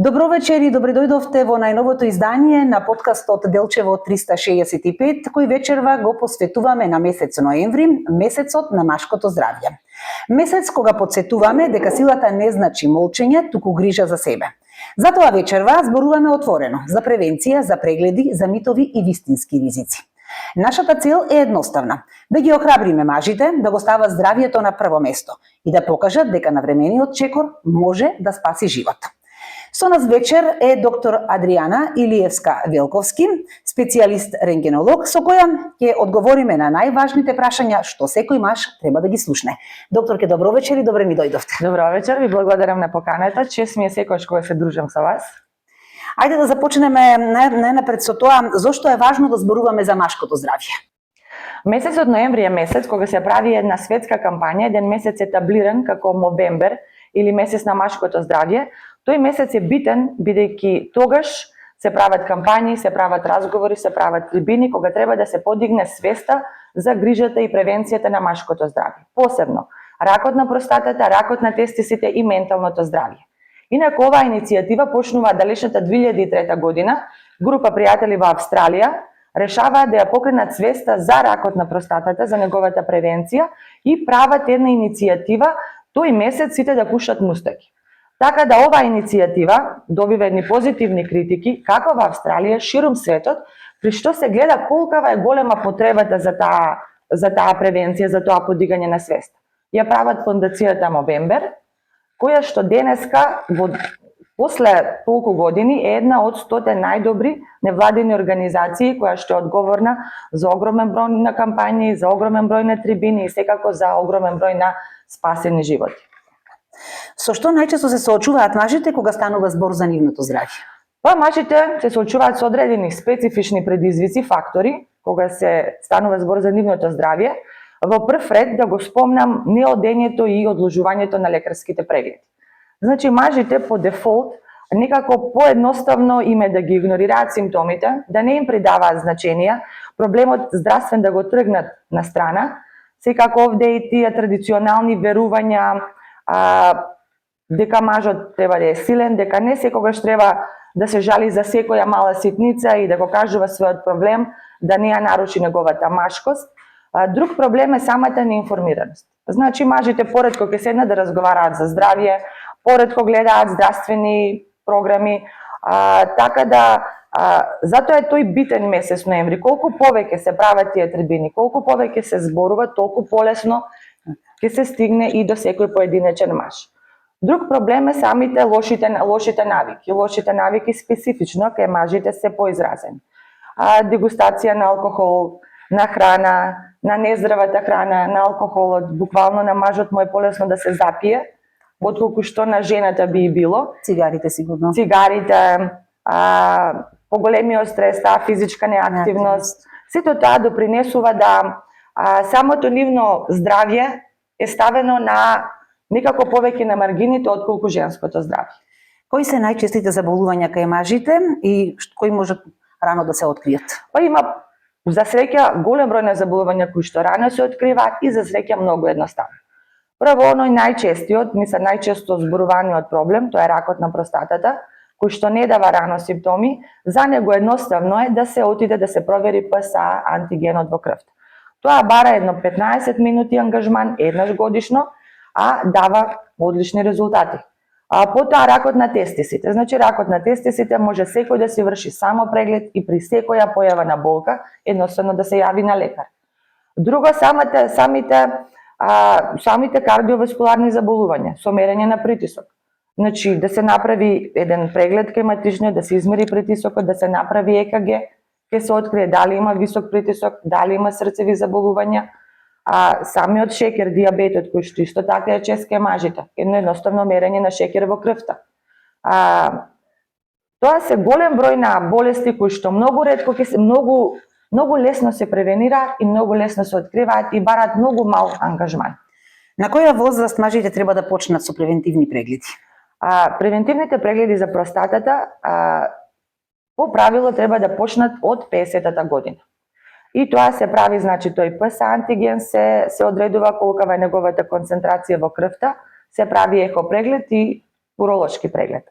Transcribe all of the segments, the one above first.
Добро вечер и добре дојдовте во најновото издание на подкастот Делчево 365, кој вечерва го посветуваме на месец ноември, месецот на машкото здравје. Месец кога потсетуваме дека силата не значи молчење, туку грижа за себе. Затоа вечерва зборуваме отворено за превенција, за прегледи, за митови и вистински ризици. Нашата цел е едноставна: да ги охрабриме мажите да го стават здравјето на прво место и да покажат дека навремениот чекор може да спаси живот. Со нас вечер е доктор Адријана Илиевска-Велковски, специјалист рентгенолог, со која ќе одговориме на најважните прашања што секој маж треба да ги слушне. Докторке, добро вечер и добре ми дојдовте. Добро вечер, ви благодарам на поканата. Чест ми е секогаш кога се дружам со вас. Ајде да започнеме најнапред со тоа зошто е важно да зборуваме за машкото здравје. Месецот ноември е месец кога се прави една светска кампања, еден месец етаблиран како Movember или месец на машкото здравје. Тој месец е битен бидејќи тогаш се прават кампањи, се прават разговори, се прават трибини кога треба да се подигне свеста за грижата и превенцијата на машкото здравје. Посебно ракот на простатата, ракот на тестисите и менталното здравје. Инаку оваа иницијатива почнува далечната 2003 година. Група пријатели во Австралија решаваат да ја покренат свеста за ракот на простатата, за неговата превенција и прават една иницијатива тој месец сите да пушат мустаки. Така да оваа иницијатива добива едни позитивни критики како во Австралија, ширум светот, при што се гледа колкава е голема потребата за таа превенција, за тоа подигање на свест. Ја прават фондацијата Movember, која што денеска, после толку години, е една од 100 најдобри невладини организации која што е одговорна за огромен број на кампањи, за огромен број на трибини и секако за огромен број на спасени животи. Со што најчесто се соочуваат мажите кога станува збор за нивното здравје? Па мажите се соочуваат со одредени специфични предизвици, фактори, кога се станува збор за нивното здравје. Во прв ред да го спомнам неодењето и одложувањето на лекарските прегледи. Значи мажите по дефолт некако поедноставно им е да ги игнорираат симптомите, да не им придаваат значење, проблемот здравствен да го тргнат на страна. Секако овде и тие традиционални верувања дека мажот треба да е силен, дека не секогаш треба да се жали за секоја мала ситница и да го кажува својот проблем, да не ја наруши неговата машкост. Друг проблем е самата неинформираност. Значи мажите поредко ќе седнат да разговараат за здравје, поредко гледаат здравствени програми, така да затоа е тој битен месец ноември. Колку повеќе се прават тие трибини, колку повеќе се зборува, толку полесно ќе се стигне и до секој поединечен маж. Друг проблем е самите лошите навики. Лошите навики специфично кај мажите се поизразени. Дегустација на алкохол, на храна, на нездравата храна, на алкохолот, буквално на мажот му е полесно да се запие, отколку што на жената би и било. Цигарите сигурно. Цигарите, поголемиот стрес, таа физичка неактивност, сето тоа допринесува да самото нивно здравје е ставено на некако повеќе на маргините отколку женското здравје. Кои се најчестите заболувања кај мажите и кои можат рано да се откријат? Па има за среќа голем број на заболувања кои што рано се откриваат и за среќа многу едноставно. Прво, оној најчестиот, најчесто зборуваниот проблем, тоа е ракот на простатата, кој што не дава рано симптоми. За него едноставно е да се отиде да се провери ПСА антигенот во крвта. Тоа бара едно 15 минути ангажман еднаш годишно, а дава одлични резултати. Потоа ракот на тестисите. Значи ракот на тестисите може секој да си врши само преглед и при секоја појава на болка едноставно да се јави на лекар. Друго, самите кардиоваскуларни заболувања со мерење на притисок. Значи да се направи еден преглед кај матичниот, да се измери притисокот, да се направи ЕКГ, ќе се открие дали има висок притисок, дали има срцеви заболувања, самиот шекер, диабетот, кој што исто така е чест кај мажите, едноставно мерење на шекер во крвта. Тоа се голем број на болести кои што многу ретко многу лесно се превенираат и многу лесно се откриваат и бараат многу мал ангажман. На која возраст мажите треба да почнат со превентивни прегледи? Превентивните прегледи за простатата по правило треба да почнат од 50-та година. И тоа се прави, значи тој ПСА антиген се одредува колкава е неговата концентрација во крвта, се прави ехо преглед и уролошки преглед.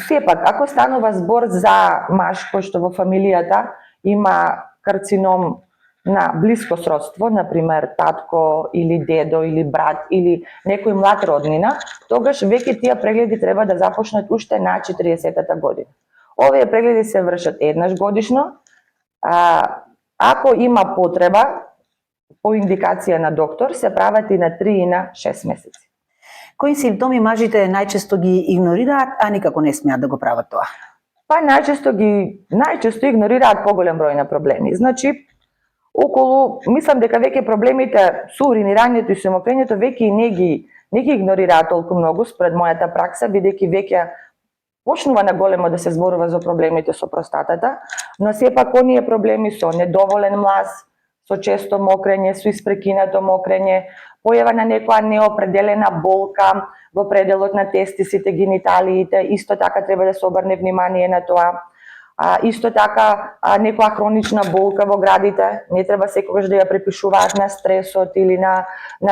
Сепак, ако станува збор за маж кој што во фамилијата има карцином на блиско сродство, например татко или дедо или брат или некој млад роднина, тогаш веќе тие прегледи треба да започнат уште на 40-та година. Овие прегледи се вршат еднаш годишно. Ако има потреба, по индикација на доктор, се прават и на 3 и на 6 месеци. Кои симптоми мажите најчесто ги игнорираат, а никако не смеат да го прават тоа? Па најчесто игнорираат поголем број на проблеми. Значи, мислам дека веќе проблемите со уринирањето и со мокрењето веќе и не ги игнорираат толку многу според мојата пракса, бидејќи веќе почнува на големо да се зборува за проблемите со простатата, но сепак оние проблеми со недоволен млаз, со често мокрење, со испрекинато мокрење, појава на некоја неопределена болка во пределот на тестисите, гениталиите, исто така треба да се обрне внимание на тоа. Исто така некоја хронична болка во градите, не треба секогаш да ја препишуваат на стресот или на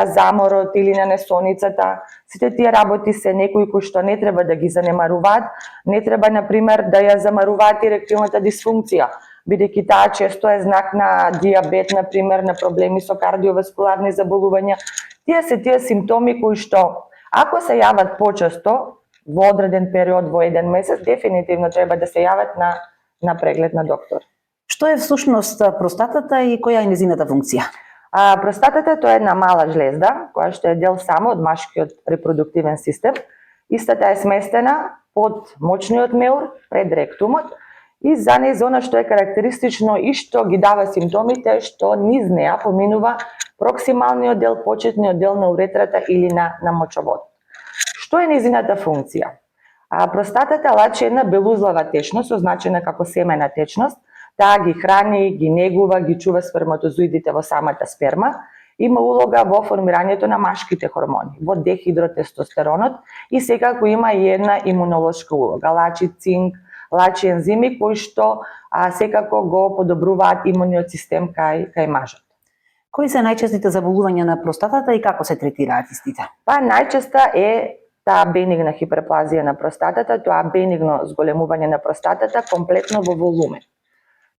заморот или на несоницата. Сите тие работи се некои кои што не треба да ги занемаруваат, не треба например да ја замаруваат еректилната дисфункција, бидејќи таа често е знак на дијабет, например, на проблеми со кардиоваскуларни заболувања. Тие се тие симптоми кои што ако се јават почесто во одреден период во еден месец, дефинитивно треба да се јават на преглед на доктор. Што е всушност простатата и која е незината функција? Простатата тоа е една мала жлезда, која што е дел само од машкиот репродуктивен систем. Истата е сместена под мочниот меур, пред ректумот, и за она што е карактеристично и што ги дава симптомите, што низ неа поминува проксималниот дел, почетниот дел на уретрата или на мочоводот. Што е незината функција? Простатата лачи една белузлава течност, означена како семена течност. Таа ги храни, ги негува, ги чува сперматозоидите во самата сперма. Има улога во формирањето на машките хормони, во дехидротестостеронот и секако има и една имунолошка улога. Лачи цинк, лачи ензими кои што секако го подобруваат имуниот систем кај мажот. Кои се најчестите заболувања на простатата и како се третираат истите? Па најчеста е таа бенигна хиперплазија на простатата, тоа бенигно зголемување на простатата комплетно во волумен.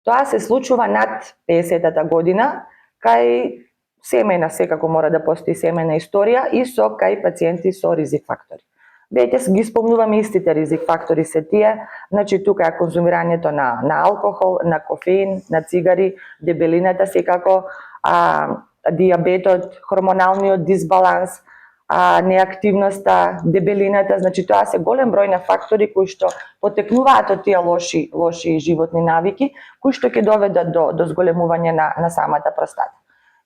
Тоа се случува над 50-та година, кај семејна секако мора да постои семејна историја и кај пациенти со ризик фактори. Веќе ги спомнуваме истите ризик фактори се тие, значи тука е конзумирањето на алкохол, на кофеин, на цигари, дебелината секако, дијабетот, хормоналниот дисбаланс, неактивноста, дебелината, значи тоа се голем број на фактори кои што потекнуваат од тие лоши животни навики, кои што ќе доведат до зголемување на самата простата.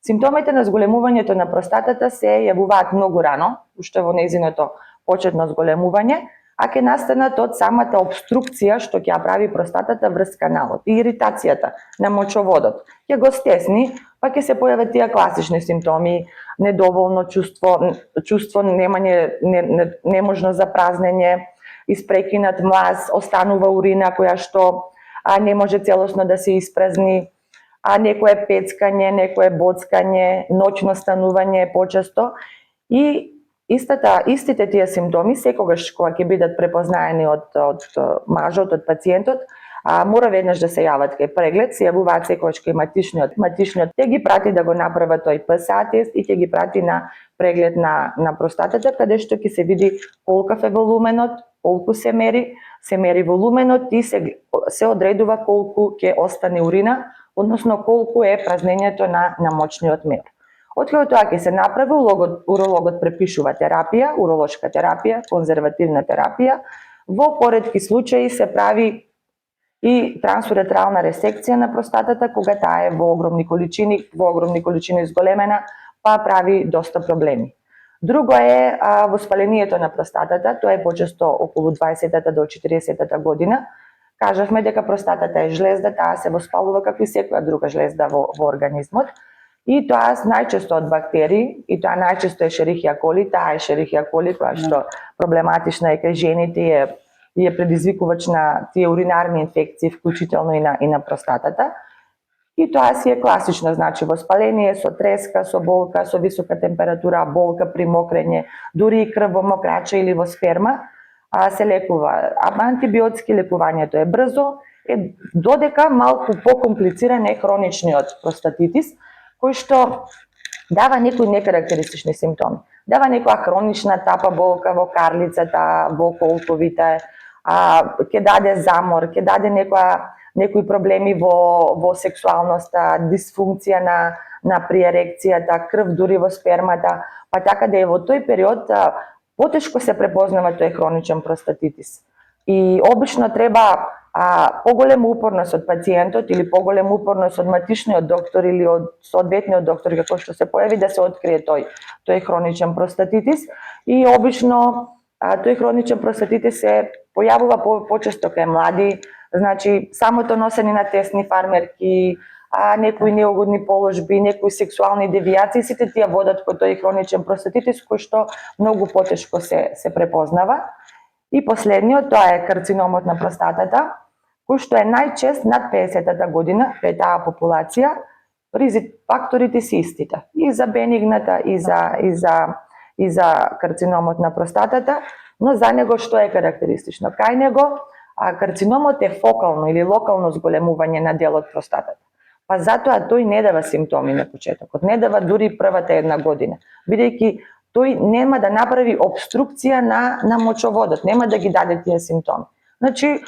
Симптомите на зголемувањето на простатата се јавуваат многу рано, уште во нејзиното почетно зголемување, а ќе настанат од самата обструкција што ќе ја прави простатата врз каналот и иритацијата на мочоводот. Ќе го стесни, па ќе се појават тие класични симптоми: недоволно чувство немање, неможност за празнење, испрекинат млаз, останува урина која што не може целосно да се испразни, некое пецкање, некое боцкање, ноќно станување почесто. И истите тие симптоми секогаш кога ќе бидат препознаени од мажот, од пациентот, мора веднаш да се јават кај преглед, се јавуваат секогаш кај матичниот ќе ги прати да го направат тој ПСА тест и ќе ги прати на преглед на простатата, каде што ќе се види колкав е волуменот, колку се мери волуменот и се одредува колку ќе остане урина, односно колку е празнењето на мочниот меур. Откако тоа ќе се направи, урологот препишува терапија, уролошка терапија, конзервативна терапија. Во поретки случаи се прави и трансуретрална ресекција на простатата, кога таа е во огромни количини зголемена, па прави доста проблеми. Друго е воспалението на простатата, тоа е почесто околу 20-та до 40-та година. Кажавме дека простатата е жлезда, таа се воспалува како и секоја друга жлезда во организмот. И тоа најчесто од бактерии, и тоа најчесто е Шерихија коли, таа е Шерихија коли, која што проблематична е кај жените и е предизвикувач на тие уринарни инфекции, вклучително и на простатата. И тоа си е класично, значи воспаление со треска, со болка, со висока температура, болка при мокрење, дури и крв во мокрача или во сперма. се лекува. Антибиотски лекувањето е брзо, додека малку покомплициран е хроничниот простатитис, кој што дава некои некарактеристични симптоми. Дава некоја хронична тапа болка во карлицата, во колковите, ќе даде замор, ќе даде некои проблеми во сексуалноста, дисфункција на при ерекцијата, крв дури во спермата, па така да е во тој период потешко се препознава тој хроничен простатитис. И обично треба поголема упорност од пациентот или поголема упорност од матичниот доктор или од соодветниот доктор како што се појави да се открие тој хроничен простатитис. И обично тој хроничен простатитис се појавува почесто кај млади, значи самото носење на тесни фармерки, некои неугодни положби, некои сексуални девијации, сите тие водат кон тој хроничен простатитис кој што многу потешко се препознава. И последниот, тоа е карциномот на простатата, кој што е најчест над 50-та година кај таа популација. Ризик факторите се истите, и за бенигната, и за карциномот на простатата, но за него што е карактеристично? Кај него карциномот е фокално или локално зголемување на делот простатата. Па затоа тој не дава симптоми на почетокот, не дава дури првата една година, бидејќи тој нема да направи обструкција на мочоводот, нема да ги даде тие симптоми. Значи,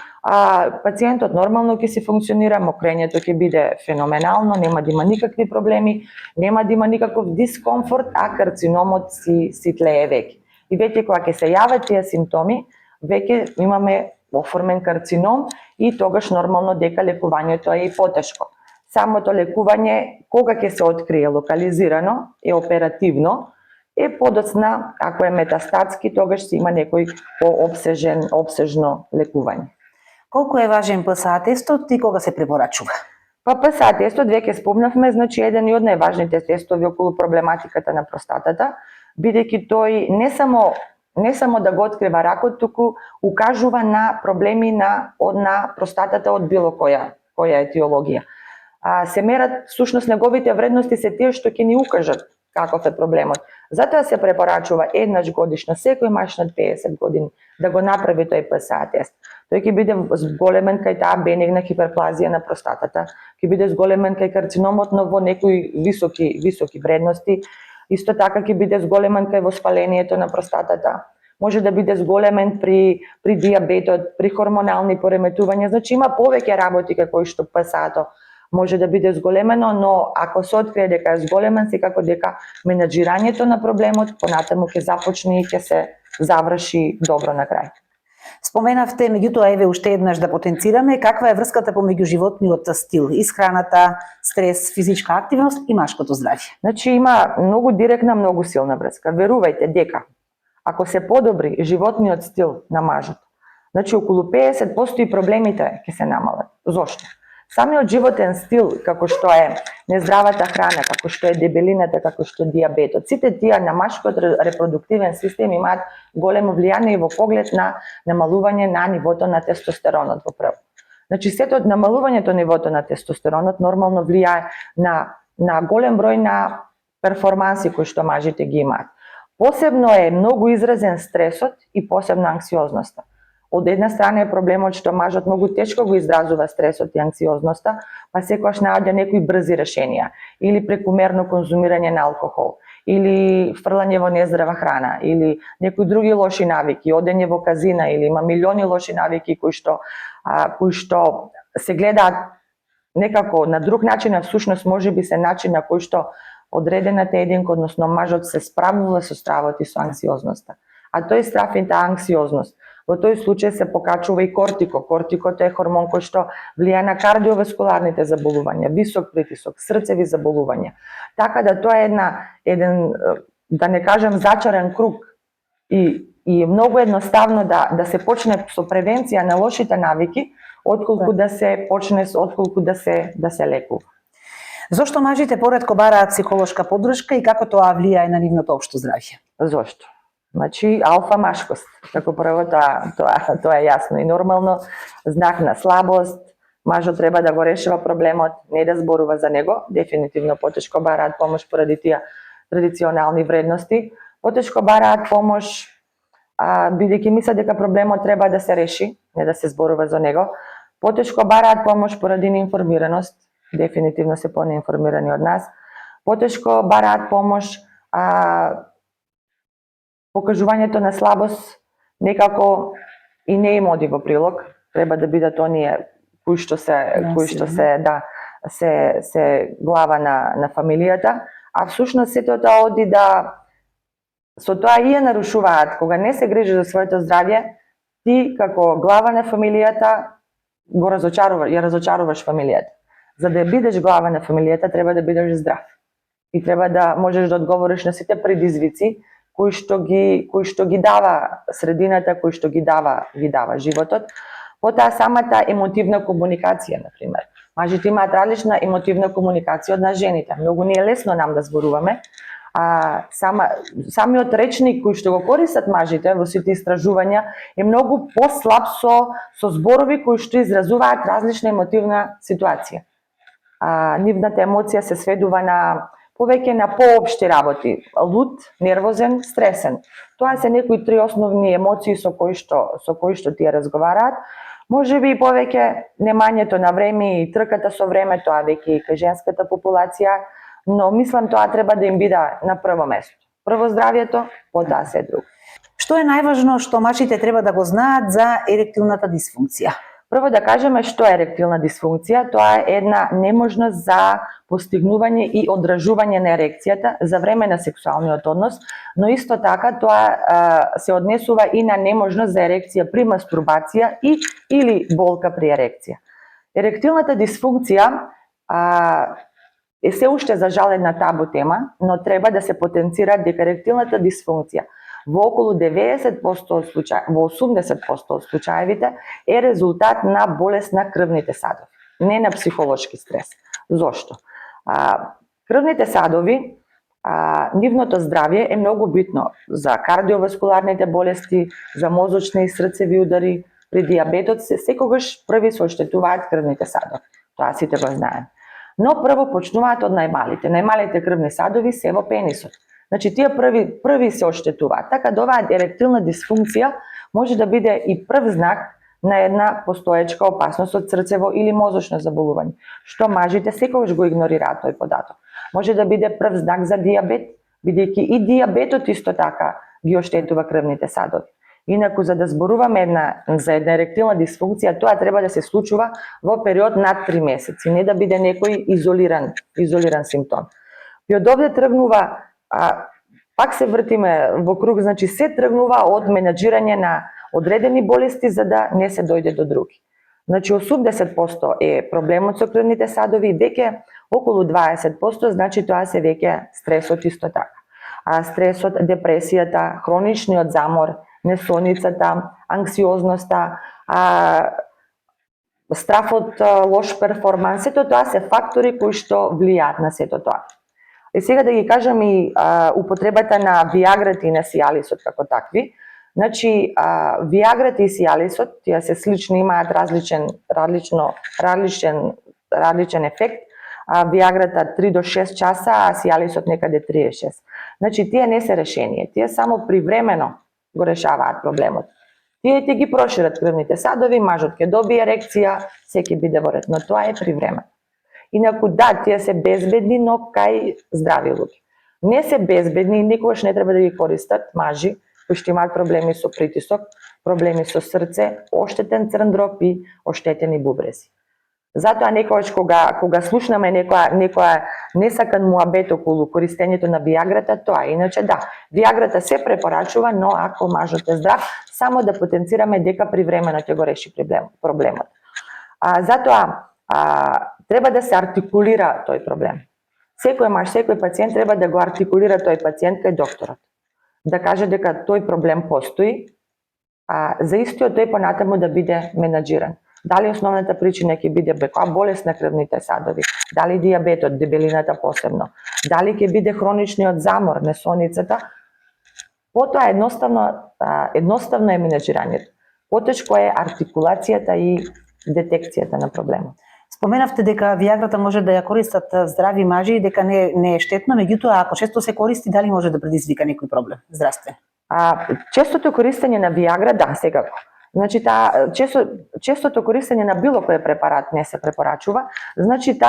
пациентот нормално ќе се функционира, мокрењето ќе биде феноменално, нема да има никакви проблеми, нема да има никаков дискомфорт, а карциномот си тлее веќе. И веќе кога ќе се јават тие симптоми, веќе имаме оформен карцином и тогаш нормално дека лекувањето е и потешко. Самото лекување, кога ќе се открие локализирано, е оперативно, е подоцна, ако е метастатски, тогаш си има некој пообсежно лекување. Колку е важен ПСА тестот и кога се препорачува? Па ПСА тестот, веќе спомнавме, значи еден и од најважните тестови околу проблематиката на простатата, бидејќи тој не само да го открива ракот, туку укажува на проблеми на простатата од било која етиологија. Се мерат, всушност неговите вредности се тие што ќе ни укажат каков е проблемот. Затоа се препорачува еднаш годишно секој маж над 50 години да го направи тој ПСА тест. Тој ќе биде зголемен кај таа бенигна хиперплазија на простатата, ќе биде зголемен кај карциномот, но во некои високи вредности. Исто така ќе биде зголемен кај воспалението на простатата. Може да биде зголемен при дијабетот, при хормонални пореметувања. Значи има повеќе работи како што ПСА-то може да биде зголемено, но ако се открие дека е зголемен, секако дека менаџирањето на проблемот понатаму ќе започне и ќе се заврши добро на крај. Споменавте, меѓутоа еве уште еднаш да потенцираме, каква е врската помеѓу животниот стил, исхраната, стрес, физичка активност и машкото здравје? Значи има многу директна, многу силна врска. Верувајте дека ако се подобри животниот стил на мажот, значи околу 50% и проблемите ќе се намалат. Зошто? Самиот животен стил, како што е нездравата храна, како што е дебелината, како што е дијабетот, сите тие на машкиот репродуктивен систем имаат големо влијание и во поглед на намалување на нивото на тестостеронот во прв. Значи сето намалувањето нивото на тестостеронот нормално влијае на голем број на перформанси кои што мажите ги имаат. Посебно е многу изразен стресот и посебно анксиозноста. Од една страна е проблемот што мажот многу тешко го изразува стресот и анксиозноста, па секогаш наоѓа некои брзи решенија, или прекумерно конзумирање на алкохол, или фрлање во нездрава храна, или некои други лоши навики, одење во казина, или има милиони лоши навики кои што се гледаат некако на друг начин, а всушност можеби се начин на кој што одредената единка, односно мажот се справува со стравот и со анксиозноста. А тој страв и таа анксиозност во тој случај се покачува и кортико. Кортикото е хормон кој што влијае на кардиоваскуларните заболувања, висок притисок, срцеви заболувања. Така да тоа е еден, да не кажем зачарен круг и е многу едноставно да се почне со превенција на лошите навики, отколку да се почне да се лекува. Зошто мажите поретко бараат психолошка поддршка и како тоа влијае на нивното општо здравје? Зошто? Значи, алфа машкост, како прво тоа е јасно и нормално, знак на слабост, мажот треба да го решава проблемот, не да зборува за него, дефинитивно потешко бараат помош поради тие традиционални вредности, потешко бараат помош бидејќи мислат дека проблемот треба да се реши, не да се зборува за него. Потешко бараат помош поради неинформираност, дефинитивно се понеинформирани од нас. Потешко бараат помош, покажувањето на слабост некако и не им оди во прилог. Треба да бидат оние кои што се глава на фамилијата, а всушност сето тоа оди да со тоа и ја нарушуваат. Кога не се грижиш за своето здравје, ти како глава на фамилијата ја разочаруваш фамилијата. За да бидеш глава на фамилијата треба да бидеш здрав. И треба да можеш да одговориш на сите предизвици кои што ги дава средината, кои што ги дава животот. Потоа самата емотивна комуникација, например. Мажите имаат различна емотивна комуникација од нас жените. Многу не е лесно нам да зборуваме. Самиот речник кој што го користат мажите во сите истражувања е многу послаб со зборови кои што изразуваат различна емотивна ситуација. Нивната емоција се сведува на повеќе на поопшти работи: луд, нервозен, стресен. Тоа се некои три основни емоции со кои што тие разговараат. Можеби и повеќе немањето на време и трката со време, тоа веќе и кај женската популација, но мислам тоа треба да им биде на прво место. Прво здравјето, потоа се друго. Што е најважно што мажите треба да го знаат за еректилната дисфункција? Прво да кажеме што е еректилна дисфункција. Тоа е една неможност за постигнување и одражување на ерекцијата за време на сексуалниот однос, но исто така тоа се однесува и на неможност за ерекција при мастурбација или болка при ерекција. Еректилната дисфункција е се уште за жал една табу тема, но треба да се потенцира дека еректилната дисфункција во околу 90% од случаи, во 80% од случаевите е резултат на болест на крвните садови, не на психолошки стрес. Зошто? Крвните садови, нивното здравје е многу битно за кардиоваскуларните болести, за мозочни и срцеви удари. При диабетот секогаш први се оштетуваат крвните садови. Тоа сите го знаеме. Но прво почнуваат од најмалите. Најмалите крвни садови се во пенисот. Значи тие први се оштетуваат. Така да оваа еректилна дисфункција може да биде и прв знак на една постоечка опасност од срцево или мозочно заболување, што мажите секогаш го игнорираат тој податок. Може да биде прв знак за диабет, бидејќи и диабетот исто така ги оштетува крвните садови. Инаку, за да зборуваме за една еректилна дисфункција, тоа треба да се случува во период над 3 месеци, не да биде некој изолиран симптом. И од овде тргнува, пак се вртиме во круг, значи се тргнува од менаџирање на одредени болести за да не се дојде до други. Значи 80% е проблемот со крвните садови, веќе околу 20%, значи тоа се веќе стресот исто така. Стресот, депресијата, хроничниот замор, несоницата, анксиозноста, страфот, лош перформанс, сето тоа се фактори кои што влијаат на сето тоа. И сега да ги кажам и употребата на виаграта и на сијалисот како такви. Значи, виаграта и сијалисот, тие се слични, имаат различен ефект. Виаграта 3 до 6 часа, а сијалисот некаде 36. Значи, тие не се решение, тие само привремено го решаваат проблемот. Тие ќе ги прошират крвните садови, мажот ќе добие ерекција, се ќе биде во ред, но тоа е привремено. Инаку да, тие се безбедни, но кај здрави луѓе. Не се безбедни и никогаш не треба да ги користат мажи кои што имаат проблеми со притисок, проблеми со срце, оштетен црн дроб и оштетени бубрези. Затоа некогаш кога слушнаме некоја несакан муабет околу користењето на виаграта, тоа иначе да, виаграта се препорачува, но ако мажот е здрав, само да потенцираме дека привремено ќе го реши проблемот. Затоа треба да се артикулира тој проблем. Секој маж, секој пациент треба да го артикулира тој пациент кај докторот. Да каже дека тој проблем постои, за истиот тој понатаму да биде менаџиран. Дали основната причина ќе биде болест на крвните садови, дали диабетот, дебелината посебно, дали ќе биде хроничниот замор, несоницата, потоа едноставно е менаџирањето. Потешко е артикулацијата и детекцијата на проблемот. Споменавте дека виаграта може да ја користат здрави мажи и дека не е штетно, меѓутоа ако често се користи, дали може да предизвика некој проблем здравствен? Честото користење на Виагра, да, секако. Значи честото користење на било кој препарат не се препорачува. Значи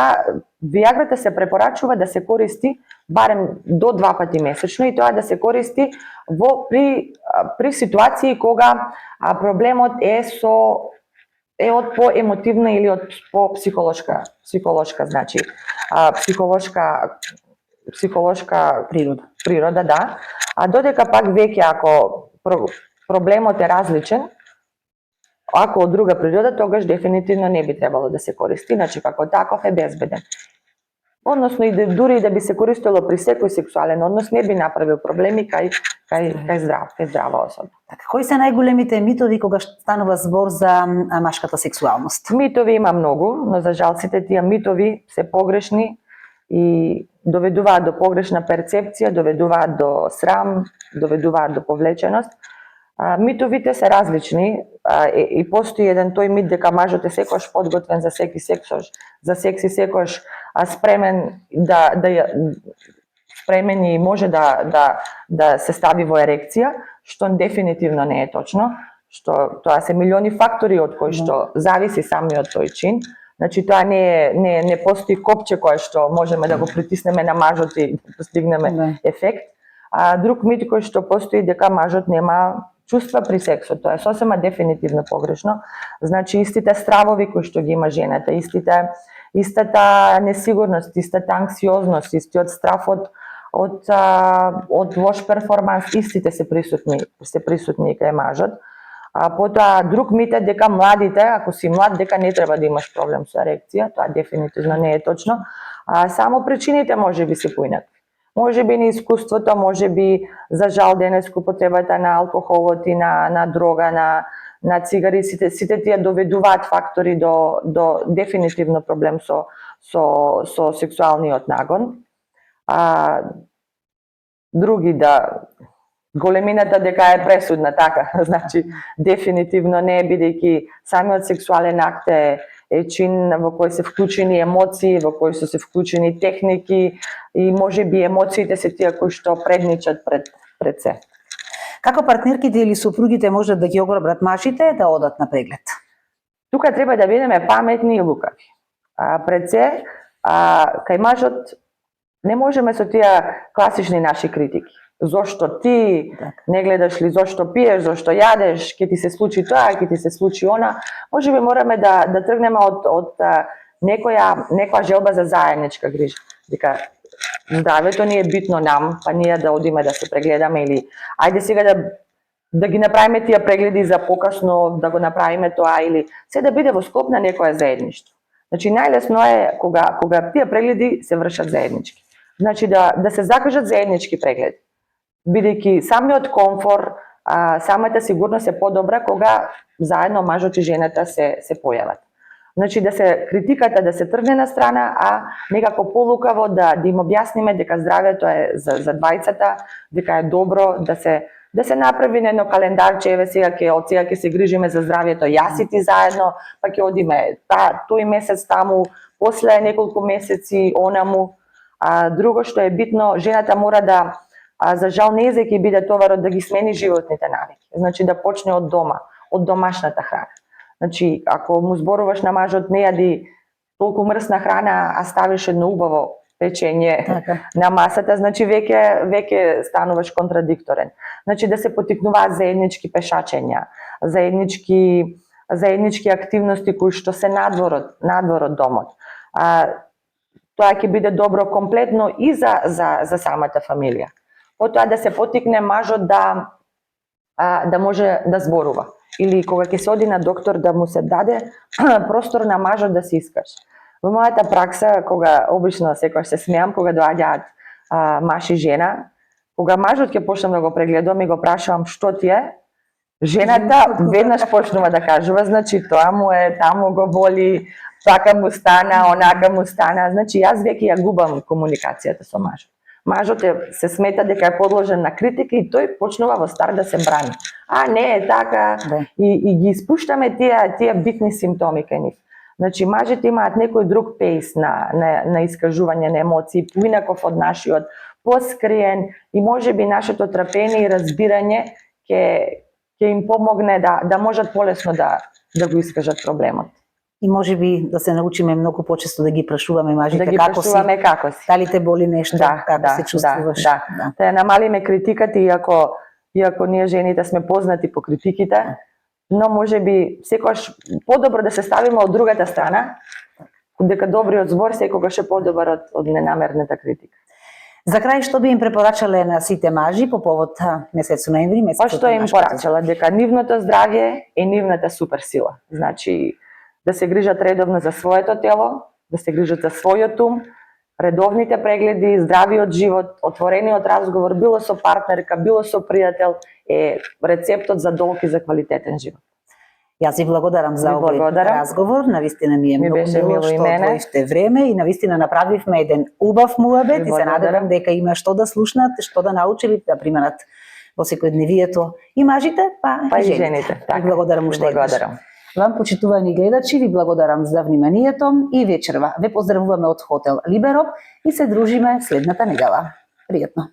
Виаграта се препорачува да се користи барем до 2 пати месечно и тоа да се користи при ситуации кога проблемот е од поемотивна или од по психолошка значи психолошка природа, да. Додека пак веќе ако проблемот е различен, ако од друга природа, тогаш дефинитивно не би требало да се користи, значи како таков е безбеден. Односно и дури да би се користело при секој сексуален однос, не би направил проблеми кај здрава особа. Кои се најголемите митови кога станува збор за машката сексуалност? Митови има многу, но за жал сите тие митови се погрешни и доведуваат до погрешна перцепција, доведуваат до срам, доведуваат до повлеченост. Митовите се различни и постои еден тој мит дека мажот е секогаш подготвен за секи секс и секогаш спремен спремен и може да се стави во ерекција, што дефинитивно не е точно, што тоа се милиони фактори од кои што зависи самиот тој чин. Значи тоа не постои копче кое што можеме да го притиснеме на мажот и да постигнеме ефект. Друг мит кој што постои дека мажот нема чувства при сексот, тоа е сосема дефинитивно погрешно. Значи истите стравови кои што ги има жената, истата несигурност, истата анксиозност, истиот страф од лош перформанс, истите се присутни кај мажот. Потоа друг мит е дека младите, ако си млад, дека не треба да имаш проблем со ерекција, тоа дефинитивно не е точно. Само причините можеби се поинакви. Можеби на искуството, можеби за жал денеску потребата на алкохолот и на дрога, на цигари, сите тие доведуваат фактори до дефинитивно проблем со сексуалниот нагон. Други големината дека е пресудна, така, значи дефинитивно не е, бидејќи самиот сексуален акт е чин во кој се вклучени емоции, во кој се вклучени техники и можеби емоциите се тие кои што предничат пред се. Како партнерките или супругите можат да ги ограбрат мажите да одат на преглед? Тука треба да бидеме паметни и лукави. Пред се, кај мажот не можеме со тие класични наши критики. Зошто ти не гледаш ли, зошто пиеш, зошто јадеш, ќе ти се случи тоа, ќе ти се случи она. Можеби мораме да тргнеме од некоја желба за заедничка грижа. Дека здравето ни е битно нам, па ние да одиме да се прегледаме или ајде сега да ги направиме тие прегледи за покасно, да го направиме тоа или се да биде во склоп на некое заедништво. Значи најлесно е кога тие прегледи се вршат заеднички. Значи да се закажат заеднички прегледи. Бидејќи самиот комфор, самата сигурност е подобра кога заедно мажот и жената се појават. Значи да се критиката да се тргне на страна, а некако полукаво да им објасниме дека здравето е за двајцата, дека е добро да се направи едно календарче, еве сега ќе се грижиме за здравјето јас и ти заедно, па ќе одиме тој месец таму, после неколку месеци онаму. Друго што е битно, жената мора за жал не ќе биде товарот да ги смени животните навики. Значи да почне од дома, од домашната храна. Значи ако му зборуваш на мажот не јади толку мрсна храна, а ставиш едно убаво печење на масата, значи веќе стануваш контрадикторен. Значи да се поттикнуваат заеднички пешачења, заеднички активности кои што се надвор од домот. Тоа ќе биде добро комплетно и за самата фамилија. Потоа да се поттикне мажот да може да зборува. Или кога ќе се оди на доктор да му се даде простор на мажот да се искаже. Во мојата пракса, кога обично секогаш се смеам, кога доаѓаат маж и жена, кога мажот ќе почнам да го прегледувам и го прашувам што ти е, жената веднаш почнува да кажува, значи тоа му е, таму го боли, така му стана, онака му стана, значи јас веќе ја губам комуникацијата со мажот. Мажот се смета дека е подложен на критика и тој почнува во старт да се брани. Не е така, и ги испуштаме тие битни симптоми кај нив. Значи, мажите имаат некој друг пейс на искажување на емоции, поинаков од нашиот, поскриен и можеби нашето трпение и разбирање ќе им помогне да можат полесно да го искажат проблемот. И можеби да се научиме многу почесто да ги прашуваме мажите како си. Дали те боли нешто, како се чувствуваш. Да. Да намалиме критиката, иако ние жените сме познати по критиките, но можеби секогаш подобро да се ставиме од другата страна, дека добриот збор секогаш е подобар од ненамерната критика. За крај, што би им препорачале на сите мажи по повод месец ноември, месецот? Што им порачала? Дека нивното здравје е нивната суперсила. Значи, да се грижат редовно за своето тело, да се грижат за својот ум, редовните прегледи, здравиот живот, отворениот разговор, било со партнерка, било со пријател, е рецептот за долг и за квалитетен живот. Јас ви благодарам за овој разговор, навистина ми е многу мило што одвоивте време и навистина направивме еден убав муабет и се надевам дека има што да слушнат, што да научили да применат во секојдневието и мажите, па и жените. Така. Благодарам уште еднаш. Вам, почитувани гледачи, ви благодарам за вниманието и вечерва. Ве поздравуваме од хотел Либеро и се дружиме следната недела. Пријатно.